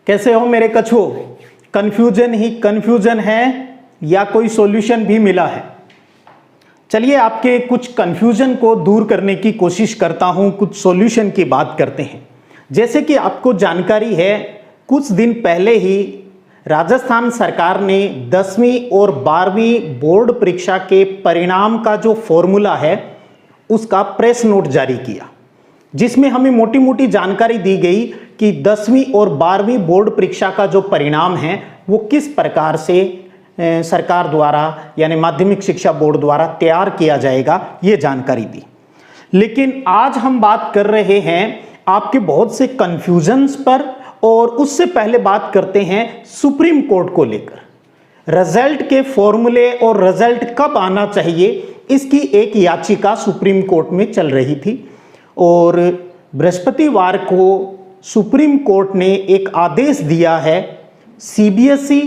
कैसे हो मेरे कछुओं? कंफ्यूजन ही कंफ्यूजन है या कोई सॉल्यूशन भी मिला है? चलिए आपके कुछ कंफ्यूजन को दूर करने की कोशिश करता हूं, कुछ सॉल्यूशन की बात करते हैं। जैसे कि आपको जानकारी है, कुछ दिन पहले ही राजस्थान सरकार ने 10वीं और 12वीं बोर्ड परीक्षा के परिणाम का जो फॉर्मूला है उसका प्रेस नोट जारी किया, जिसमें हमें मोटी मोटी जानकारी दी गई कि 10वीं और 12वीं बोर्ड परीक्षा का जो परिणाम है वो किस प्रकार से सरकार द्वारा यानी माध्यमिक शिक्षा बोर्ड द्वारा तैयार किया जाएगा, ये जानकारी दी। लेकिन आज हम बात कर रहे हैं आपके बहुत से कंफ्यूजन्स पर, और उससे पहले बात करते हैं सुप्रीम कोर्ट को लेकर। रिजल्ट के फॉर्मूले और रिजल्ट कब आना चाहिए, इसकी एक याचिका सुप्रीम कोर्ट में चल रही थी, और बृहस्पतिवार को सुप्रीम कोर्ट ने एक आदेश दिया है सीबीएसई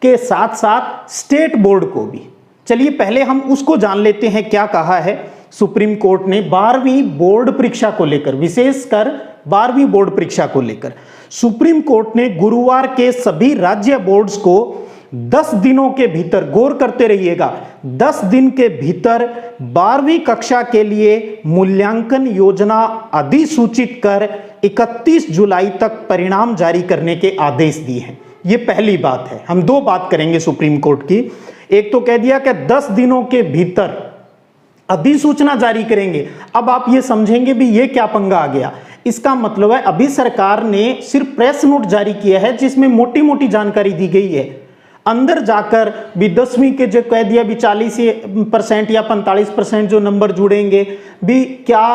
के साथ साथ स्टेट बोर्ड को भी। चलिए पहले हम उसको जान लेते हैं क्या कहा है सुप्रीम कोर्ट ने 12वीं बोर्ड परीक्षा को लेकर, विशेषकर 12वीं बोर्ड परीक्षा को लेकर। सुप्रीम कोर्ट ने गुरुवार के सभी राज्य बोर्ड्स को 10 दिनों के भीतर, गौर करते रहिएगा, 10 दिन के भीतर 12वीं कक्षा के लिए मूल्यांकन योजना अधिसूचित कर 31 जुलाई तक परिणाम जारी करने के आदेश दिए हैं। ये पहली बात है। हम दो बात करेंगे सुप्रीम कोर्ट की। एक तो कह दिया कि 10 दिनों के भीतर अधिसूचना जारी करेंगे। अब आप ये समझेंगे भी ये क्या पंगा आ गया। इसका मतलब है अभी सरकार ने सिर्फ प्रेस नोट जारी किया है जिसमें मोटी मोटी जानकारी दी गई है। अंदर जाकर भी 10वीं के जो कह दिया भी 40% या 45% जो नंबर जुड़ेंगे भी, क्या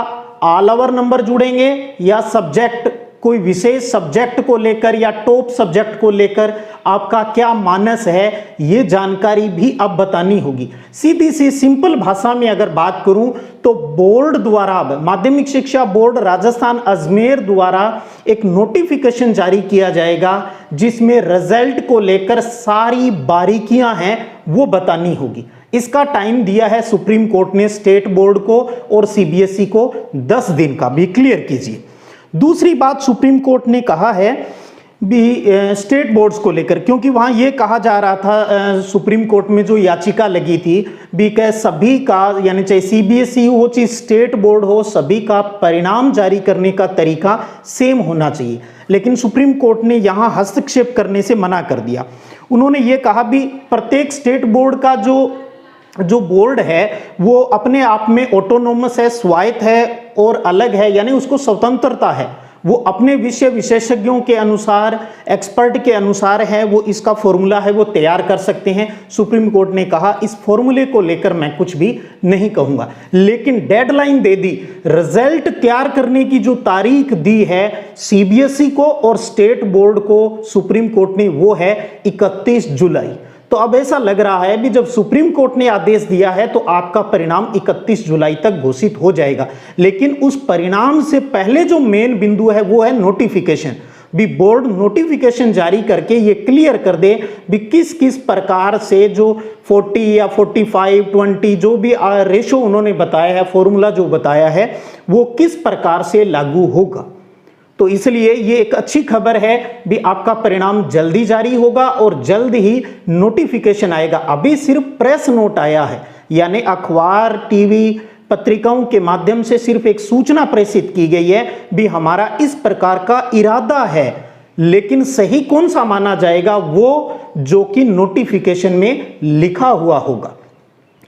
ऑल ओवर नंबर जुड़ेंगे या सब्जेक्ट, कोई विशेष सब्जेक्ट को लेकर या टॉप सब्जेक्ट को लेकर आपका क्या मानस है, ये जानकारी भी अब बतानी होगी। सीधी सी सिंपल भाषा में अगर बात करूं तो बोर्ड द्वारा, माध्यमिक शिक्षा बोर्ड राजस्थान अजमेर द्वारा एक नोटिफिकेशन जारी किया जाएगा जिसमें रिजल्ट को लेकर सारी बारीकियां हैं वो बतानी होगी। इसका टाइम दिया है सुप्रीम कोर्ट ने स्टेट बोर्ड को और सीबीएसई को 10 दिन का, भी क्लियर कीजिए। दूसरी बात सुप्रीम कोर्ट ने कहा है भी स्टेट बोर्ड्स को लेकर, क्योंकि वहां यह कहा जा रहा था सुप्रीम कोर्ट में जो याचिका लगी थी भी कि सभी का, यानी चाहे सीबीएसई हो चाहे स्टेट बोर्ड हो, सभी का परिणाम जारी करने का तरीका सेम होना चाहिए। लेकिन सुप्रीम कोर्ट ने यहां हस्तक्षेप करने से मना कर दिया। उन्होंने ये कहा भी प्रत्येक स्टेट बोर्ड का जो बोर्ड है वो अपने आप में ऑटोनोमस है, स्वायत्त है और अलग है, यानी उसको स्वतंत्रता है। वो अपने विषय विशेषज्ञों के अनुसार, एक्सपर्ट के अनुसार है, वो इसका फॉर्मूला है वो तैयार कर सकते हैं। सुप्रीम कोर्ट ने कहा इस फॉर्मूले को लेकर मैं कुछ भी नहीं कहूंगा, लेकिन डेडलाइन दे दी। रिजल्ट तैयार करने की जो तारीख दी है सीबीएसई को और स्टेट बोर्ड को सुप्रीम कोर्ट ने, वो है 31 जुलाई। तो अब ऐसा लग रहा है कि जब सुप्रीम कोर्ट ने आदेश दिया है तो आपका परिणाम 31 जुलाई तक घोषित हो जाएगा। लेकिन उस परिणाम से पहले जो मेन बिंदु है वो है नोटिफिकेशन। भी बोर्ड नोटिफिकेशन जारी करके ये क्लियर कर दे भी किस किस प्रकार से जो 40 या 45-20 जो भी रेशो उन्होंने बताया है, फॉर्मूला जो बताया है, वो किस प्रकार से लागू होगा। तो इसलिए ये एक अच्छी खबर है भी आपका परिणाम जल्दी जारी होगा और जल्द ही नोटिफिकेशन आएगा। अभी सिर्फ प्रेस नोट आया है, यानी अखबार, टीवी, पत्रिकाओं के माध्यम से सिर्फ एक सूचना प्रेषित की गई है भी हमारा इस प्रकार का इरादा है। लेकिन सही कौन सा माना जाएगा, वो जो कि नोटिफिकेशन में लिखा हुआ होगा।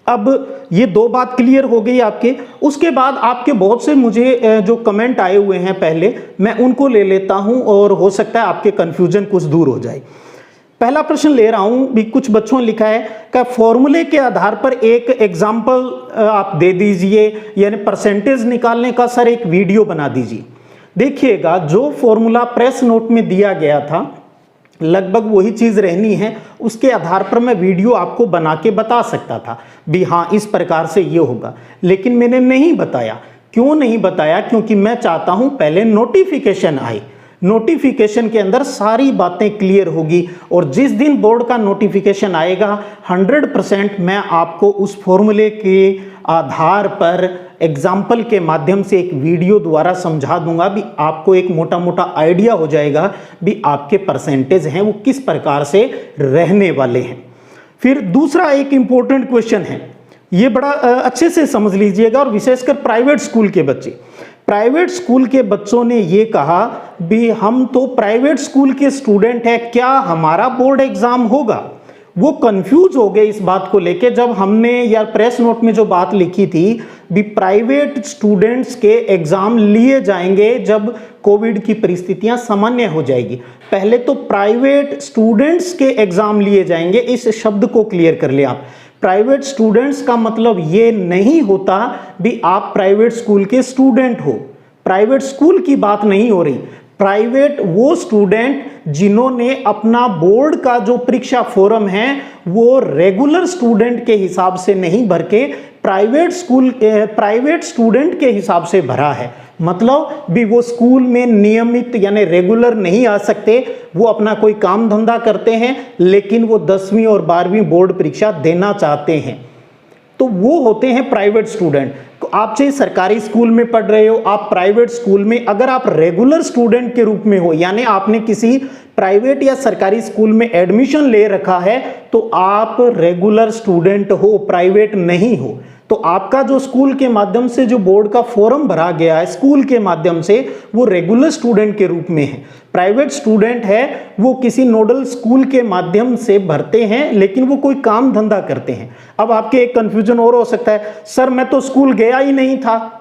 अब ये दो बात क्लियर हो गई आपके। उसके बाद आपके बहुत से मुझे जो कमेंट आए हुए हैं पहले, मैं उनको ले लेता हूं और हो सकता है आपके कंफ्यूजन कुछ दूर हो जाए। पहला प्रश्न ले रहा हूं भी, कुछ बच्चों ने लिखा है कि फॉर्मूले के आधार पर एक एग्जाम्पल आप दे दीजिए, यानी परसेंटेज निकालने का सर एक वीडियो बना दीजिए। देखिएगा जो फॉर्मूला प्रेस नोट में दिया गया था लगभग वही चीज रहनी है, उसके आधार पर मैं वीडियो आपको बना के बता सकता था भी हाँ इस प्रकार से ये होगा, लेकिन मैंने नहीं बताया। क्यों नहीं बताया? क्योंकि मैं चाहता हूं पहले नोटिफिकेशन आए, नोटिफिकेशन के अंदर सारी बातें क्लियर होगी, और जिस दिन बोर्ड का नोटिफिकेशन आएगा 100% मैं आपको उस फॉर्मूले के आधार पर एग्जाम्पल के माध्यम से एक वीडियो द्वारा समझा दूंगा भी आपको एक मोटा मोटा आइडिया हो जाएगा भी आपके परसेंटेज हैं वो किस प्रकार से रहने वाले हैं। फिर दूसरा एक इंपॉर्टेंट क्वेश्चन है, ये बड़ा अच्छे से समझ लीजिएगा, और विशेषकर प्राइवेट स्कूल के बच्चे, प्राइवेट स्कूल के बच्चों ने ये कहा भी हम तो प्राइवेट स्कूल के स्टूडेंट हैं, क्या हमारा बोर्ड एग्जाम होगा। वो कंफ्यूज हो गए इस बात को लेके, जब हमने या प्रेस नोट में जो बात लिखी थी भी प्राइवेट स्टूडेंट्स के एग्जाम लिए जाएंगे जब कोविड की परिस्थितियां सामान्य हो जाएगी। पहले तो प्राइवेट स्टूडेंट्स के एग्जाम लिए जाएंगे, इस शब्द को क्लियर कर ले आप। प्राइवेट स्टूडेंट्स का मतलब ये नहीं होता भी आप प्राइवेट स्कूल के स्टूडेंट हो, प्राइवेट स्कूल की बात नहीं हो रही। प्राइवेट वो स्टूडेंट जिन्होंने अपना बोर्ड का जो परीक्षा फॉर्म है वो रेगुलर स्टूडेंट के हिसाब से नहीं भर के प्राइवेट स्टूडेंट के हिसाब से भरा है, मतलब भी वो स्कूल में नियमित यानी रेगुलर नहीं आ सकते, वो अपना कोई काम धंधा करते हैं लेकिन वो 10वीं और 12वीं बोर्ड परीक्षा देना चाहते हैं, तो वो होते हैं प्राइवेट स्टूडेंट। आप चाहे सरकारी स्कूल में पढ़ रहे हो, आप प्राइवेट स्कूल में, अगर आप रेगुलर स्टूडेंट के रूप में हो यानी आपने किसी प्राइवेट या सरकारी स्कूल में एडमिशन ले रखा है तो आप रेगुलर स्टूडेंट हो, प्राइवेट नहीं हो। तो आपका जो स्कूल के माध्यम से जो बोर्ड का फॉर्म भरा गया है स्कूल के माध्यम से, वो रेगुलर स्टूडेंट के रूप में है। प्राइवेट स्टूडेंट है वो किसी नोडल स्कूल के माध्यम से भरते हैं लेकिन वो कोई काम धंधा करते हैं। अब आपके एक कंफ्यूजन और हो सकता है, सर मैं तो स्कूल गया ही नहीं था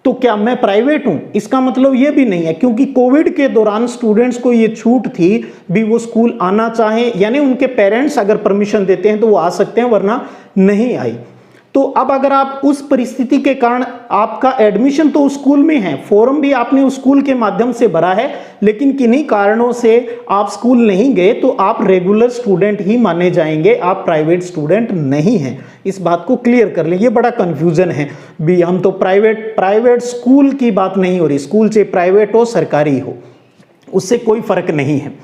तो क्या मैं प्राइवेट हूं। इसका मतलब ये भी नहीं है, क्योंकि कोविड के दौरान स्टूडेंट्स को ये छूट थी भी वो स्कूल आना चाहें, यानी उनके पेरेंट्स अगर परमिशन देते हैं तो वो आ सकते हैं, वरना नहीं आई। तो अब अगर आप उस परिस्थिति के कारण आपका एडमिशन तो उस स्कूल में है, फॉर्म भी आपने उस स्कूल के माध्यम से भरा है, लेकिन किन्हीं कारणों से आप स्कूल नहीं गए तो आप रेगुलर स्टूडेंट ही माने जाएंगे, आप प्राइवेट स्टूडेंट नहीं हैं। इस बात को क्लियर कर लें, ये बड़ा कंफ्यूजन है भी हम तो प्राइवेट स्कूल की बात नहीं हो रही, स्कूल चाहे प्राइवेट हो सरकारी हो उससे कोई फर्क नहीं है।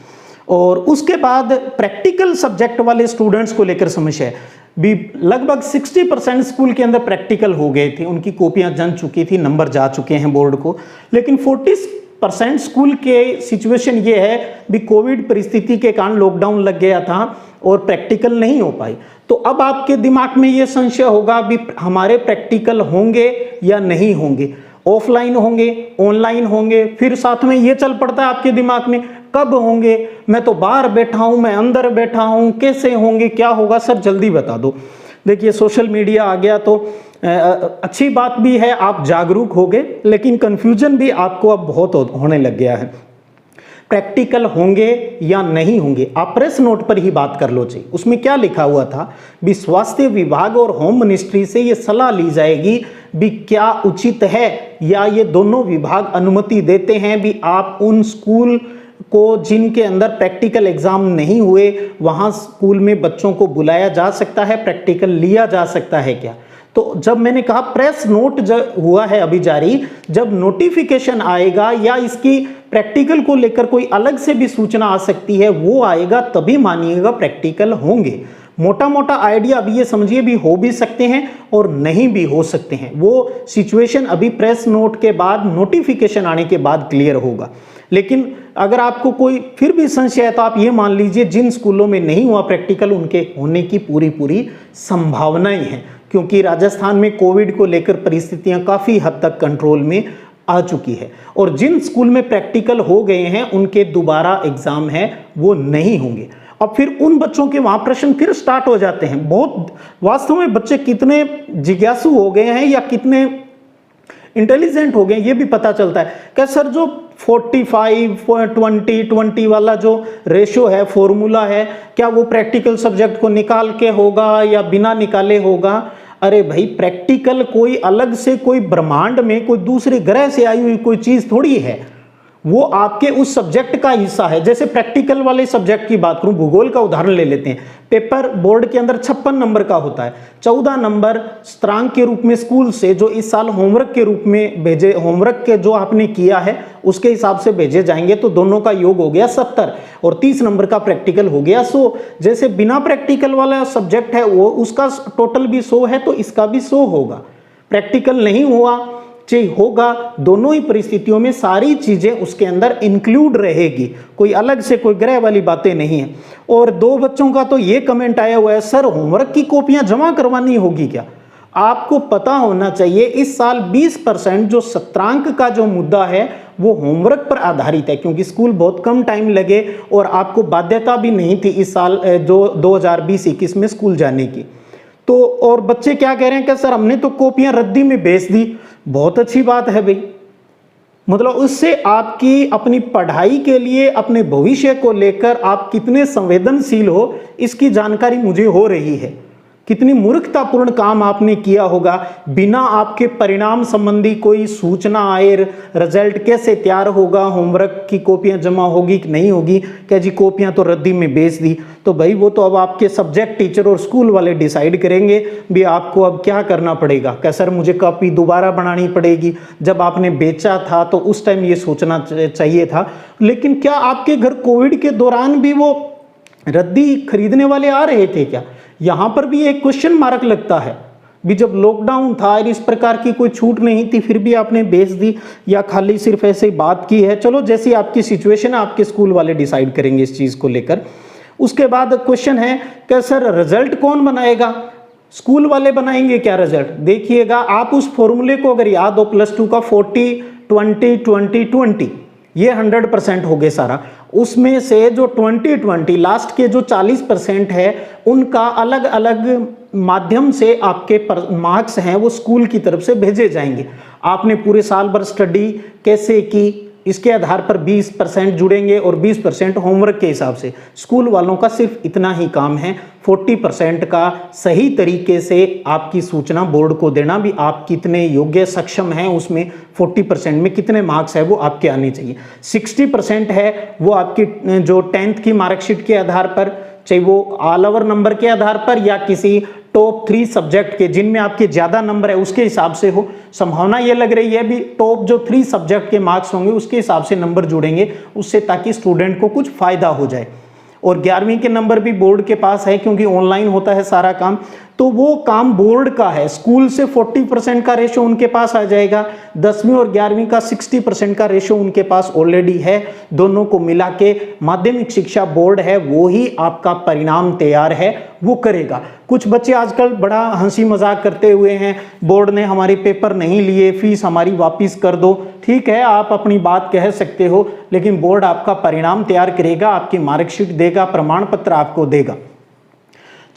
और उसके बाद प्रैक्टिकल सब्जेक्ट वाले स्टूडेंट्स को लेकर समस्या है भी, लगभग 60% स्कूल के अंदर प्रैक्टिकल हो गए थे, उनकी कॉपियां जम चुकी थी, नंबर जा चुके हैं बोर्ड को, लेकिन 40% स्कूल के सिचुएशन ये है भी कोविड परिस्थिति के कारण लॉकडाउन लग गया था और प्रैक्टिकल नहीं हो पाई। तो अब आपके दिमाग में ये संशय होगा भी हमारे प्रैक्टिकल होंगे या नहीं होंगे, ऑफलाइन होंगे ऑनलाइन होंगे, फिर साथ में ये चल पड़ता है आपके दिमाग में कब होंगे, मैं तो बाहर बैठा हूं, मैं अंदर बैठा हूं, कैसे होंगे, क्या होगा, सर जल्दी बता दो। देखिए सोशल मीडिया आ गया तो अच्छी बात भी है, आप जागरूक हो गए, लेकिन कंफ्यूजन भी आपको अब बहुत होने लग गया है। प्रैक्टिकल होंगे या नहीं होंगे, आप प्रेस नोट पर ही बात कर लो चाहिए, उसमें क्या लिखा हुआ था भी स्वास्थ्य विभाग और होम मिनिस्ट्री से ये सलाह ली जाएगी भी क्या उचित है या ये दोनों विभाग अनुमति देते हैं भी आप उन स्कूल को जिनके अंदर प्रैक्टिकल एग्जाम नहीं हुए वहां स्कूल में बच्चों को बुलाया जा सकता है, प्रैक्टिकल लिया जा सकता है क्या। तो जब मैंने कहा प्रेस नोट जब हुआ है अभी जारी, जब नोटिफिकेशन आएगा या इसकी प्रैक्टिकल को लेकर कोई अलग से भी सूचना आ सकती है वो आएगा तभी मानिएगा प्रैक्टिकल होंगे। मोटा मोटा आइडिया अभी ये समझिए भी हो भी सकते हैं और नहीं भी हो सकते हैं, वो सिचुएशन अभी प्रेस नोट के बाद नोटिफिकेशन आने के बाद क्लियर होगा। लेकिन अगर आपको कोई फिर भी संशय है तो आप ये मान लीजिए जिन स्कूलों में नहीं हुआ प्रैक्टिकल उनके होने की पूरी संभावनाएं हैं, क्योंकि राजस्थान में कोविड को लेकर परिस्थितियां काफ़ी हद तक कंट्रोल में आ चुकी है, और जिन स्कूल में प्रैक्टिकल हो गए हैं उनके दोबारा एग्जाम है वो नहीं होंगे। अब फिर उन बच्चों के वहाँ प्रश्न फिर स्टार्ट हो जाते हैं, बहुत वास्तव में बच्चे कितने जिज्ञासु हो गए हैं या कितने इंटेलिजेंट हो गए ये भी पता चलता है। क्या सर जो 45-20 वाला जो रेशियो है, फॉर्मूला है, क्या वो प्रैक्टिकल सब्जेक्ट को निकाल के होगा या बिना निकाले होगा। अरे भाई प्रैक्टिकल कोई अलग से कोई ब्रह्मांड में कोई दूसरे ग्रह से आई हुई कोई चीज थोड़ी है, वो आपके उस सब्जेक्ट का हिस्सा है। जैसे प्रैक्टिकल वाले सब्जेक्ट की बात करूं, भूगोल का उदाहरण ले लेते हैं, पेपर बोर्ड के अंदर 56 नंबर का होता है, 14 नंबर स्त्रांक के रूप में स्कूल से जो इस साल होमवर्क के रूप में भेजे, होमवर्क के जो आपने किया है उसके हिसाब से भेजे जाएंगे, तो दोनों का योग हो गया 70 और 30 नंबर का प्रैक्टिकल हो गया 100। जैसे बिना प्रैक्टिकल वाला सब्जेक्ट है वो उसका टोटल भी 100 है तो इसका भी 100 होगा। प्रैक्टिकल नहीं हुआ चाहे होगा, दोनों ही परिस्थितियों में सारी चीजें उसके अंदर इंक्लूड रहेगी, कोई अलग से कोई ग्रह वाली बातें नहीं है। और दो बच्चों का तो ये कमेंट आया हुआ है, सर होमवर्क की कॉपियां जमा करवानी होगी क्या? आपको पता होना चाहिए इस साल 20% जो सत्रांक का जो मुद्दा है वो होमवर्क पर आधारित है, क्योंकि स्कूल बहुत कम टाइम लगे और आपको बाध्यता भी नहीं थी इस साल जो 2020-21 में स्कूल जाने की। तो और बच्चे क्या कह रहे हैं कि सर हमने तो कॉपियां रद्दी में बेच दी। बहुत अच्छी बात है भाई, मतलब उससे आपकी अपनी पढ़ाई के लिए अपने भविष्य को लेकर आप कितने संवेदनशील हो इसकी जानकारी मुझे हो रही है। कितनी मूर्खतापूर्ण काम आपने किया होगा, बिना आपके परिणाम संबंधी कोई सूचना आए, रिजल्ट कैसे तैयार होगा, होमवर्क की कॉपियां जमा होगी कि नहीं होगी, क्या जी कॉपियां तो रद्दी में बेच दी। तो भाई वो तो अब आपके सब्जेक्ट टीचर और स्कूल वाले डिसाइड करेंगे भी आपको अब क्या करना पड़ेगा। क्या सर मुझे कॉपी दोबारा बनानी पड़ेगी? जब आपने बेचा था तो उस टाइम ये सोचना चाहिए था। लेकिन क्या आपके घर कोविड के दौरान भी वो रद्दी खरीदने वाले आ रहे थे क्या? यहां पर भी एक क्वेश्चन मार्क लगता है भी, जब लॉकडाउन था और इस प्रकार की कोई छूट नहीं थी फिर भी आपने बेच दी, या खाली सिर्फ ऐसे बात की है? चलो जैसी आपकी सिचुएशन है आपके स्कूल वाले डिसाइड करेंगे इस चीज को लेकर। उसके बाद क्वेश्चन है कि सर रिजल्ट कौन बनाएगा? स्कूल वाले बनाएंगे क्या रिजल्ट? देखिएगा आप उस फॉर्मूले को अगर याद हो +2 का 40-20-20-20 ये 100% हो गए सारा। उसमें से जो 20-20 लास्ट के जो 40% है उनका अलग अलग माध्यम से आपके मार्क्स हैं वो स्कूल की तरफ से भेजे जाएंगे। आपने पूरे साल भर स्टडी कैसे की इसके आधार पर 20% जुड़ेंगे और 20% होमवर्क के हिसाब से। स्कूल वालों का सिर्फ इतना ही काम है 40% का सही तरीके से आपकी सूचना बोर्ड को देना भी आप कितने योग्य सक्षम हैं, उसमें 40% में कितने मार्क्स है वो आपके आने चाहिए। 60% है वो आपकी जो 10th की मार्कशीट के आधार पर, चाहे वो ऑल ओवर नंबर के आधार पर या किसी टॉप 3 सब्जेक्ट के जिनमें आपके ज्यादा नंबर है उसके हिसाब से हो। संभावना ये लग रही है भी टॉप जो 3 सब्जेक्ट के मार्क्स होंगे उसके हिसाब से नंबर जुड़ेंगे उससे, ताकि स्टूडेंट को कुछ फायदा हो जाए। और 11वीं के नंबर भी बोर्ड के पास है क्योंकि ऑनलाइन होता है सारा काम, तो वो काम बोर्ड का है। स्कूल से 40% का रेशो उनके पास आ जाएगा, 10वीं और 11वीं का 60% का रेशो उनके पास ऑलरेडी है। दोनों को मिला के माध्यमिक शिक्षा बोर्ड है वो ही आपका परिणाम तैयार है वो करेगा। कुछ बच्चे आजकल बड़ा हंसी मजाक करते हुए हैं, बोर्ड ने हमारी पेपर नहीं लिए, फीस हमारी वापिस कर दो। ठीक है, आप अपनी बात कह सकते हो, लेकिन बोर्ड आपका परिणाम तैयार करेगा, आपकी मार्कशीट देगा, प्रमाण पत्र आपको देगा।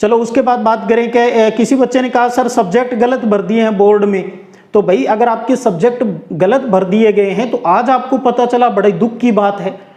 चलो उसके बाद बात करें कि किसी बच्चे ने कहा सर सब्जेक्ट गलत भर दिए हैं बोर्ड में। तो भाई अगर आपके सब्जेक्ट गलत भर दिए गए हैं तो आज आपको पता चला, बड़े दुख की बात है।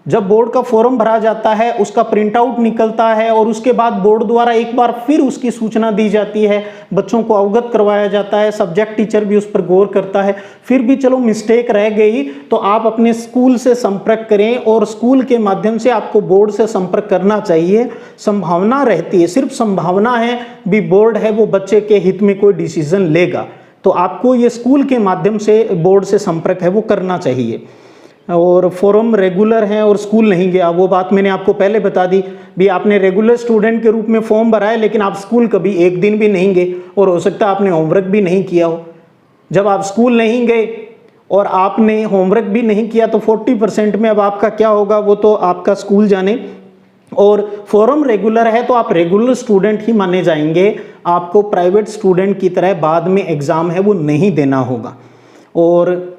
जब बोर्ड का फॉर्म भरा जाता है उसका प्रिंट आउट निकलता है और उसके बाद बोर्ड द्वारा एक बार फिर उसकी सूचना दी जाती है, बच्चों को अवगत करवाया जाता है, सब्जेक्ट टीचर भी उस पर गौर करता है। फिर भी चलो मिस्टेक रह गई तो आप अपने स्कूल से संपर्क करें और स्कूल के माध्यम से आपको बोर्ड से संपर्क करना चाहिए। संभावना रहती है, सिर्फ संभावना है भी बोर्ड है वो बच्चे के हित में कोई डिसीजन लेगा, तो आपको ये स्कूल के माध्यम से बोर्ड से संपर्क है वो करना चाहिए। और फॉर्म रेगुलर हैं और स्कूल नहीं गया, वो बात मैंने आपको पहले बता दी भी। आपने रेगुलर स्टूडेंट के रूप में फॉर्म भरा है लेकिन आप स्कूल कभी एक दिन भी नहीं गए और हो सकता है आपने होमवर्क भी नहीं किया हो। जब आप स्कूल नहीं गए और आपने होमवर्क भी नहीं किया तो 40% में अब आपका क्या होगा वो तो आपका स्कूल जाने। और फॉर्म रेगुलर है तो आप रेगुलर स्टूडेंट ही माने जाएंगे, आपको प्राइवेट स्टूडेंट की तरह बाद में एग्जाम है वो नहीं देना होगा। और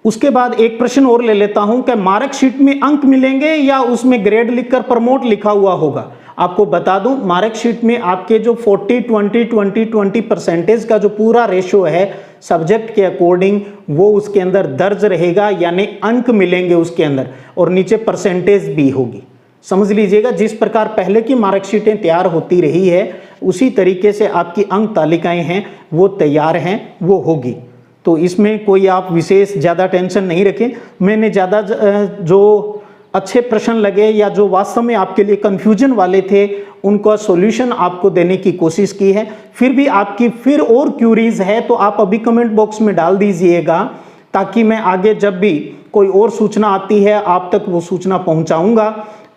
उसके बाद एक प्रश्न और ले लेता हूं कि मार्कशीट में अंक मिलेंगे या उसमें ग्रेड लिखकर प्रमोट लिखा हुआ होगा। आपको बता दूं मार्कशीट में आपके जो 40-20-20-20% का जो पूरा रेशो है सब्जेक्ट के अकॉर्डिंग वो उसके अंदर दर्ज रहेगा, यानी अंक मिलेंगे उसके अंदर और नीचे परसेंटेज भी होगी। समझ लीजिएगा, जिस प्रकार पहले की मार्कशीटें तैयार होती रही है उसी तरीके से आपकी अंक तालिकाएं हैं वो तैयार हैं वो होगी। तो इसमें कोई आप विशेष ज़्यादा टेंशन नहीं रखें। मैंने ज़्यादा जो अच्छे प्रश्न लगे या जो वास्तव में आपके लिए कन्फ्यूजन वाले थे उनका सॉल्यूशन आपको देने की कोशिश की है। फिर भी आपकी फिर और क्यूरीज है तो आप अभी कमेंट बॉक्स में डाल दीजिएगा, ताकि मैं आगे जब भी कोई और सूचना आती है आप तक वो सूचना पहुंचाऊंगा,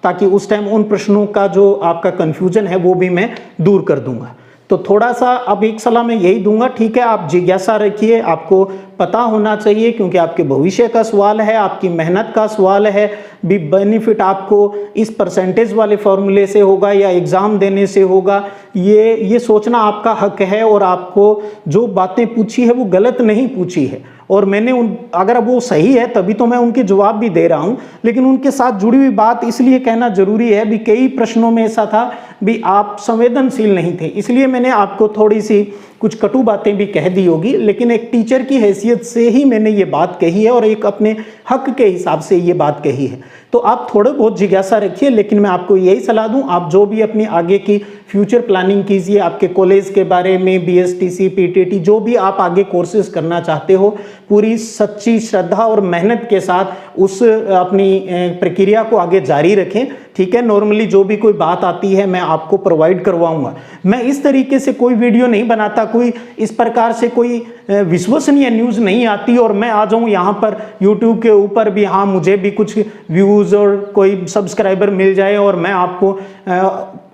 ताकि उस टाइम उन प्रश्नों का जो आपका कन्फ्यूजन है वो भी मैं दूर कर दूंगा। तो थोड़ा सा अब एक सलाह मैं यही दूंगा, ठीक है, आप जिज्ञासा रखिए, आपको पता होना चाहिए क्योंकि आपके भविष्य का सवाल है, आपकी मेहनत का सवाल है, भी बेनिफिट आपको इस परसेंटेज वाले फॉर्मूले से होगा या एग्ज़ाम देने से होगा, ये सोचना आपका हक है। और आपको जो बातें पूछी है वो गलत नहीं पूछी है, और मैंने अगर वो सही है तभी तो मैं उनके जवाब भी दे रहा हूं, लेकिन उनके साथ जुड़ी हुई बात इसलिए कहना जरूरी है भी कई प्रश्नों में ऐसा था भी आप संवेदनशील नहीं थे, इसलिए मैंने आपको थोड़ी सी कुछ कटु बातें भी कह दी होगी, लेकिन एक टीचर की हैसियत से ही मैंने ये बात कही है और एक अपने हक के हिसाब से ये बात कही है। तो आप थोड़े बहुत जिज्ञासा रखिए, लेकिन मैं आपको यही सलाह दूं, आप जो भी अपनी आगे की फ्यूचर प्लानिंग कीजिए, आपके कॉलेज के बारे में, बीएसटीसी, पीटीटी, जो भी आप आगे कोर्सेज करना चाहते हो, पूरी सच्ची श्रद्धा और मेहनत के साथ उस अपनी प्रक्रिया को आगे जारी रखें, ठीक है। नॉर्मली जो भी कोई बात आती है मैं आपको प्रोवाइड करवाऊंगा। मैं इस तरीके से कोई वीडियो नहीं बनाता, कोई इस प्रकार से कोई विश्वसनीय न्यूज़ नहीं आती और मैं आ जाऊं यहाँ पर यूट्यूब के ऊपर भी, हाँ मुझे भी कुछ व्यूज़ और कोई सब्सक्राइबर मिल जाए और मैं आपको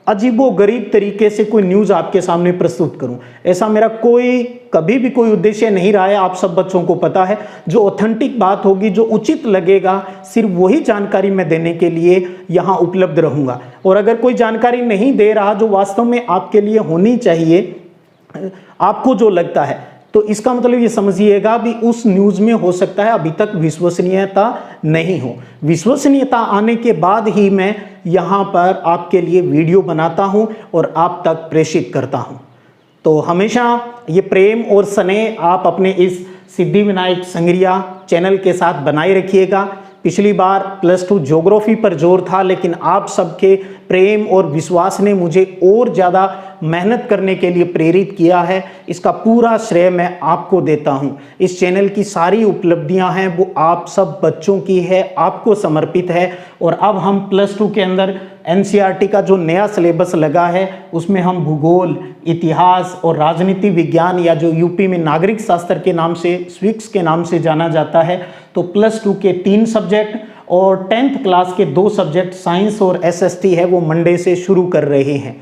अजीबो गरीब तरीके से कोई न्यूज़ आपके सामने प्रस्तुत करूं, ऐसा मेरा कभी भी कोई उद्देश्य नहीं रहा है। आप सब बच्चों को पता है, जो ऑथेंटिक बात होगी, जो उचित लगेगा, सिर्फ वही जानकारी मैं देने के लिए यहाँ उपलब्ध रहूँगा। और अगर कोई जानकारी नहीं दे रहा जो वास्तव में आपके लिए होनी चाहिए, आपको जो लगता है, तो इसका मतलब ये समझिएगा भी उस न्यूज़ में हो सकता है अभी तक विश्वसनीयता नहीं हो। विश्वसनीयता आने के बाद ही मैं यहाँ पर आपके लिए वीडियो बनाता हूँ और आप तक प्रेषित करता हूँ। तो हमेशा ये प्रेम और स्नेह आप अपने इस सिद्धिविनायक संग्रिया चैनल के साथ बनाए रखिएगा। पिछली बार +2 ज्योग्राफी पर जोर था, लेकिन आप सबके प्रेम और विश्वास ने मुझे और ज़्यादा मेहनत करने के लिए प्रेरित किया है। इसका पूरा श्रेय मैं आपको देता हूं। इस चैनल की सारी उपलब्धियां हैं वो आप सब बच्चों की है, आपको समर्पित है। और अब हम +2 के अंदर एनसीईआरटी का जो नया सिलेबस लगा है उसमें हम भूगोल, इतिहास और राजनीति विज्ञान, या जो यूपी में नागरिक शास्त्र के नाम से, स्विक्स के नाम से जाना जाता है, तो +2 के 3 सब्जेक्ट और 10th क्लास के 2 सब्जेक्ट साइंस और एसएसटी है वो मंडे से शुरू कर रहे हैं।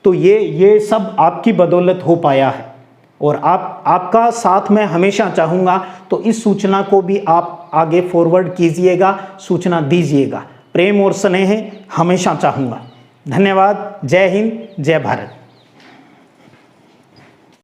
तो ये सब आपकी बदौलत हो पाया है और आपका साथ मैं हमेशा चाहूँगा। तो इस सूचना को भी आप आगे फॉरवर्ड कीजिएगा, सूचना दीजिएगा। प्रेम और स्नेह हमेशा चाहूँगा। धन्यवाद। जय हिंद, जय भारत।